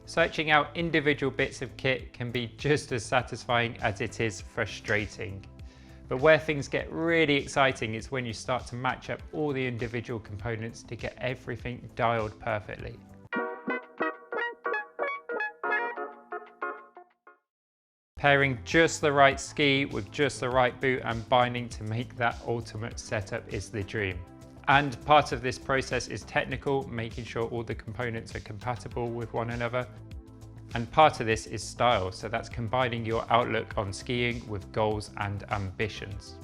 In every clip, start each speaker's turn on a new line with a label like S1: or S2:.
S1: Searching out individual bits of kit can be just as satisfying as it is frustrating. But where things get really exciting is when you start to match up all the individual components to get everything dialed perfectly. Pairing just the right ski with just the right boot and binding to make that ultimate setup is the dream. And part of this process is technical, making sure all the components are compatible with one another. And part of this is style, so that's combining your outlook on skiing with goals and ambitions.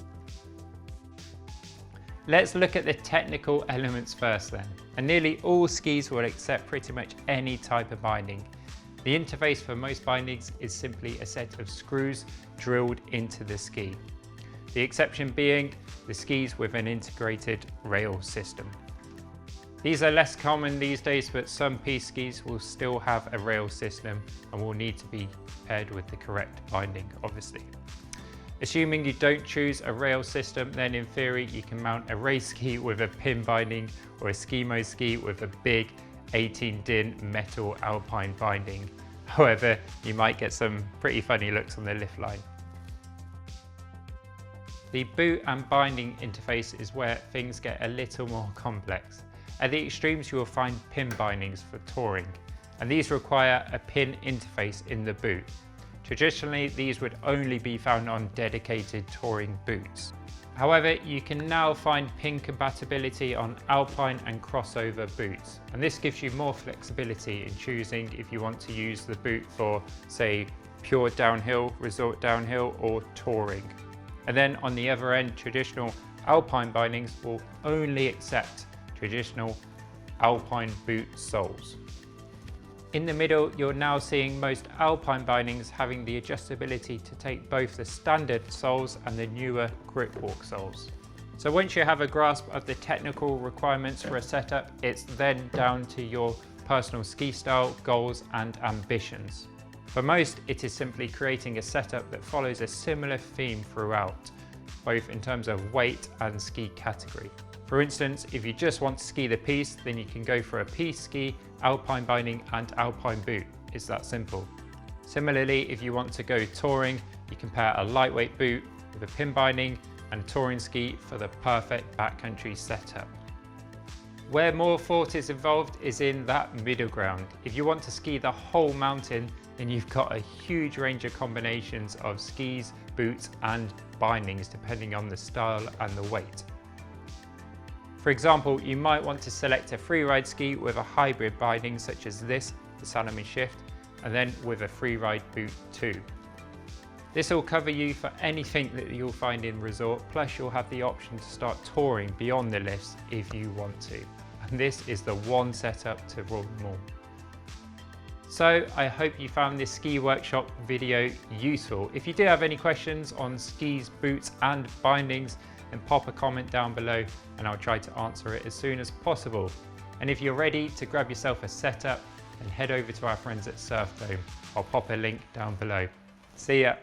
S1: Let's look at the technical elements first then. And nearly all skis will accept pretty much any type of binding. The interface for most bindings is simply a set of screws drilled into the ski. The exception being the skis with an integrated rail system. These are less common these days, but some piste skis will still have a rail system and will need to be paired with the correct binding, obviously. Assuming you don't choose a rail system, then in theory you can mount a race ski with a pin binding or a Skimo ski with a big 18 DIN metal alpine binding. However, you might get some pretty funny looks on the lift line. The boot and binding interface is where things get a little more complex. At the extremes you will find pin bindings for touring, and these require a pin interface in the boot. Traditionally, these would only be found on dedicated touring boots. However, you can now find pin compatibility on alpine and crossover boots, and this gives you more flexibility in choosing if you want to use the boot for, say, pure downhill, resort downhill, or touring. And then on the other end, traditional alpine bindings will only accept traditional alpine boot soles. In the middle, you're now seeing most alpine bindings having the adjustability to take both the standard soles and the newer Gripwalk soles. So once you have a grasp of the technical requirements for a setup, it's then down to your personal ski style, goals and ambitions. For most, it is simply creating a setup that follows a similar theme throughout, both in terms of weight and ski category. For instance, if you just want to ski the piste, then you can go for a piste ski, alpine binding and alpine boot. It's that simple. Similarly, if you want to go touring, you can pair a lightweight boot with a pin binding and a touring ski for the perfect backcountry setup. Where more thought is involved is in that middle ground. If you want to ski the whole mountain, then you've got a huge range of combinations of skis, boots and bindings depending on the style and the weight. For example, you might want to select a freeride ski with a hybrid binding such as this, the Salomon Shift, and then with a freeride boot too. This will cover you for anything that you'll find in resort, plus you'll have the option to start touring beyond the lifts if you want to. And this is the one setup to rule them all. So I hope you found this ski workshop video useful. If you do have any questions on skis, boots and bindings, then pop a comment down below and I'll try to answer it as soon as possible. And if you're ready to grab yourself a setup, then head over to our friends at Surf Dome. I'll pop a link down below. See ya.